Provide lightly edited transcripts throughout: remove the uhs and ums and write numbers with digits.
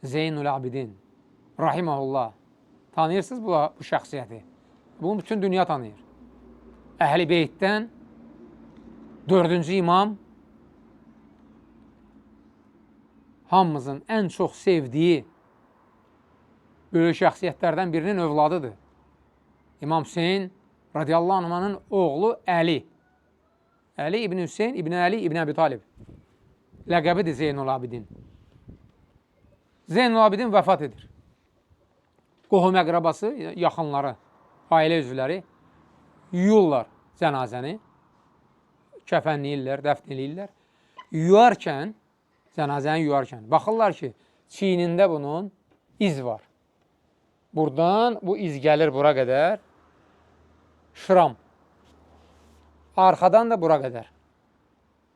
Zeynul Abidin rahimehullah. Tanıyırsınız bu şəxsiyyəti. Bunu bütün dünya tanıyır. Əhl-i Beytdən 4-cü imam, hamımızın ən çox sevdiyi böyük şəxsiyyətlərdən birinin övladıdır. İmam Hüseyin radiyallahu anh'ın oğlu Əli. Əli İbn Hüseyin, İbn Əli, İbn Əbi Talib. Ləqəbidir Zeynul Abidin. Zeynul Abidin vəfat edir. Qohum əqrabası, yaxınları, ailə üzvləri yuyurlar cənazəni, kəfənləyirlər, dəfn eləyirlər. Yuyarkən, cənazəni yuyarkən, baxırlar ki, çiynində bunun iz var. Buradan bu iz gəlir bura qədər, şıram. Arxadan da bura qədər.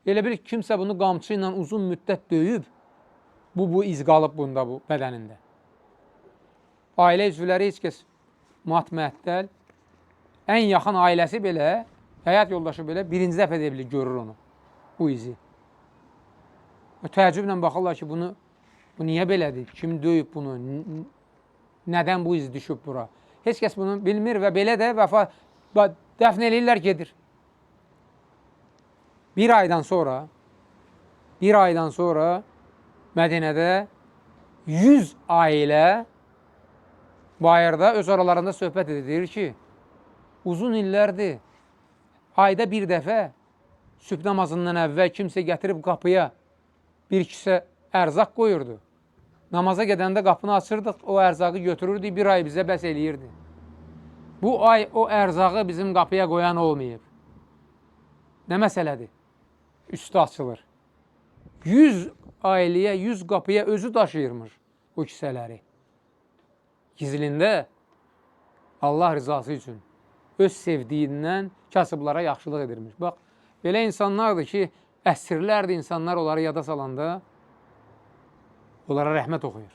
Elə bir kimsə bunu qamçı ilə uzun müddət döyüb, bu iz qalıb bunda, bu bədənində. Ailə üzvləri heç kəs mat-məəttəl, ən yaxın ailəsi belə, həyat yoldaşı belə birinci dəfə edə bilir, görür onu, bu izi. Təəccüblə baxırlar ki, bu niyə belədir, kim döyüb bunu, nədən bu iz düşüb bura? Heç kəs bunu bilmir və belə də dəfn eləyirlər, gedir. Bir aydan sonra Mədinədə 100 ailə bayırda öz aralarında söhbət edir ki, uzun illərdir, ayda bir dəfə sübh namazından əvvəl kimsə gətirib qapıya bir kisə ərzaq qoyurdu. Namaza gedəndə qapını açırdıq, o ərzaqı götürürdük, bir ay bizə bəs eləyirdi. Bu ay o ərzağı bizim qapıya qoyan olmayıb. Nə məsələdir? Üstü açılır. 100 ailəyə, 100 qapıya özü daşıyırmış bu kisələri. Gizlində Allah rızası üçün öz sevdiyindən kasıblara yaxşılıq edirmiş. Bax, belə insanlardır ki, əsrlərdir insanlar onları yada salanda onlara rəhmət oxuyur.